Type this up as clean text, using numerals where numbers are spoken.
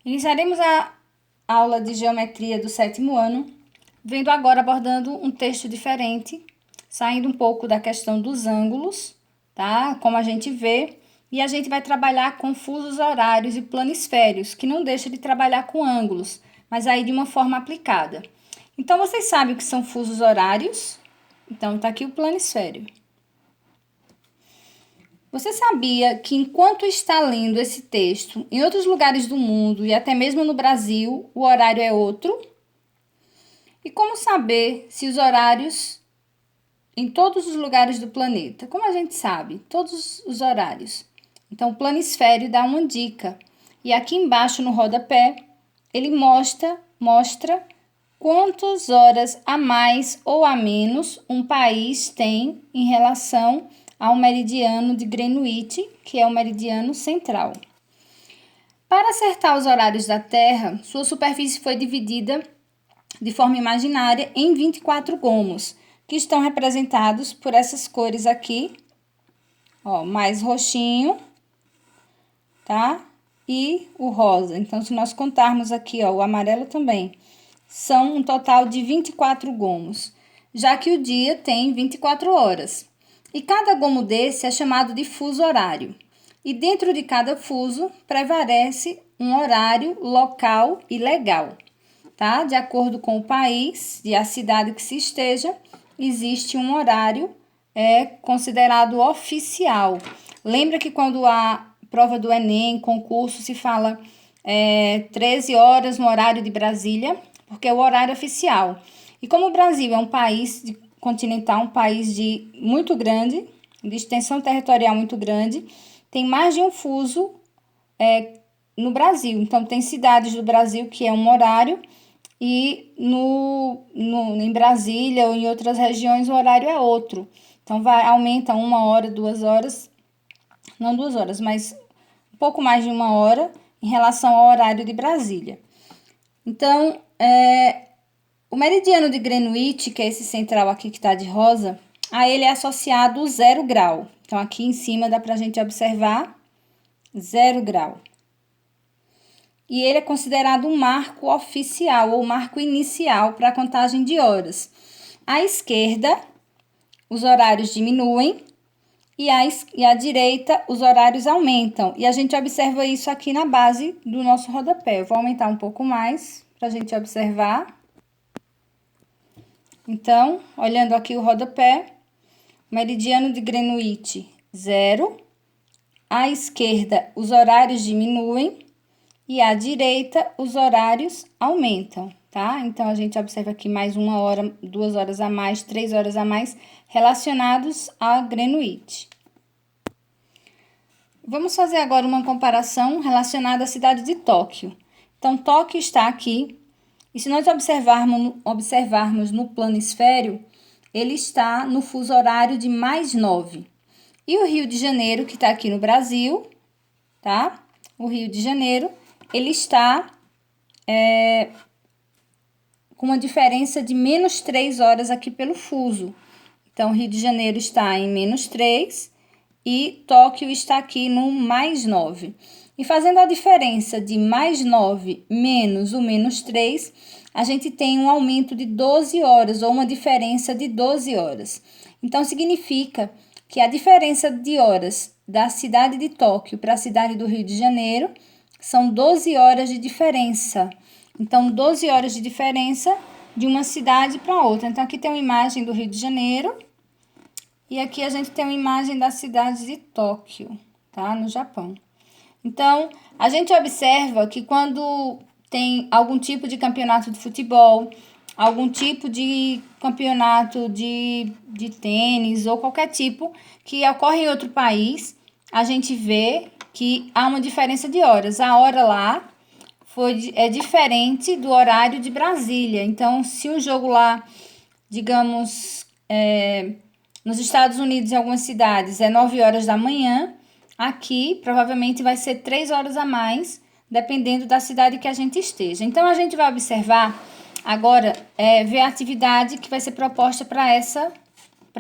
Iniciaremos a aula de geometria do 7º ano, vendo agora abordando um texto diferente, saindo um pouco da questão dos ângulos, tá? Como a gente vê, e a gente vai trabalhar com fusos horários e planisférios, que não deixa de trabalhar com ângulos, mas aí de uma forma aplicada. Então, vocês sabem o que são fusos horários? Então, tá aqui o planisfério. Você sabia que enquanto está lendo esse texto, em outros lugares do mundo e até mesmo no Brasil, o horário é outro? E como saber se os horários em todos os lugares do planeta? Como a gente sabe? Todos os horários. Então, o planisfério dá uma dica. E aqui embaixo no rodapé, ele mostra quantas horas a mais ou a menos um país tem em relação ao meridiano de Greenwich, que é o meridiano central. Para acertar os horários da Terra, sua superfície foi dividida de forma imaginária em 24 gomos, que estão representados por essas cores aqui, ó, mais roxinho, tá? E o rosa. Então, se nós contarmos aqui, ó, o amarelo também, são um total de 24 gomos, já que o dia tem 24 horas. E cada gomo desse é chamado de fuso horário. E dentro de cada fuso prevalece um horário local e legal, tá? De acordo com o país e a cidade que se esteja, existe um horário considerado oficial. Lembra que quando a prova do Enem, concurso, se fala 13 horas no horário de Brasília, porque é o horário oficial. E como o Brasil é um país continental, um país muito grande, de extensão territorial muito grande, tem mais de um fuso no Brasil. Então, tem cidades do Brasil que é um horário e em Brasília ou em outras regiões o horário é outro. Então, aumenta 1 hora, 2 horas, não 2 horas, mas um pouco mais de 1 hora em relação ao horário de Brasília. Então, o meridiano de Greenwich, que é esse central aqui que está de rosa, a ele é associado o 0 grau. Então, aqui em cima dá para a gente observar 0 grau. E ele é considerado um marco oficial ou marco inicial para a contagem de horas. À esquerda, os horários diminuem e à direita, os horários aumentam. E a gente observa isso aqui na base do nosso rodapé. Eu vou aumentar um pouco mais para a gente observar. Então, olhando aqui o rodapé, meridiano de Greenwich, 0. À esquerda, os horários diminuem e à direita, os horários aumentam, tá? Então, a gente observa aqui mais 1 hora, 2 horas a mais, 3 horas a mais, relacionados a Greenwich. Vamos fazer agora uma comparação relacionada à cidade de Tóquio. Então, Tóquio está aqui. E se nós observarmos no planisfério, ele está no fuso horário de mais 9. E o Rio de Janeiro, que está aqui no Brasil, tá? O Rio de Janeiro, ele está com uma diferença de menos 3 horas aqui pelo fuso. Então, o Rio de Janeiro está em menos 3 e Tóquio está aqui no mais 9. E fazendo a diferença de mais 9 menos o menos 3, a gente tem um aumento de 12 horas, ou uma diferença de 12 horas. Então, significa que a diferença de horas da cidade de Tóquio para a cidade do Rio de Janeiro são 12 horas de diferença. Então, 12 horas de diferença de uma cidade para outra. Então, aqui tem uma imagem do Rio de Janeiro e aqui a gente tem uma imagem da cidade de Tóquio, tá? No Japão. Então, a gente observa que quando tem algum tipo de campeonato de futebol, algum tipo de campeonato de tênis ou qualquer tipo que ocorre em outro país, a gente vê que há uma diferença de horas. A hora lá é diferente do horário de Brasília. Então, se o jogo lá, digamos, nos Estados Unidos, em algumas cidades, é 9 horas da manhã, aqui provavelmente vai ser 3 horas a mais, dependendo da cidade que a gente esteja. Então, a gente vai observar agora, ver a atividade que vai ser proposta para essa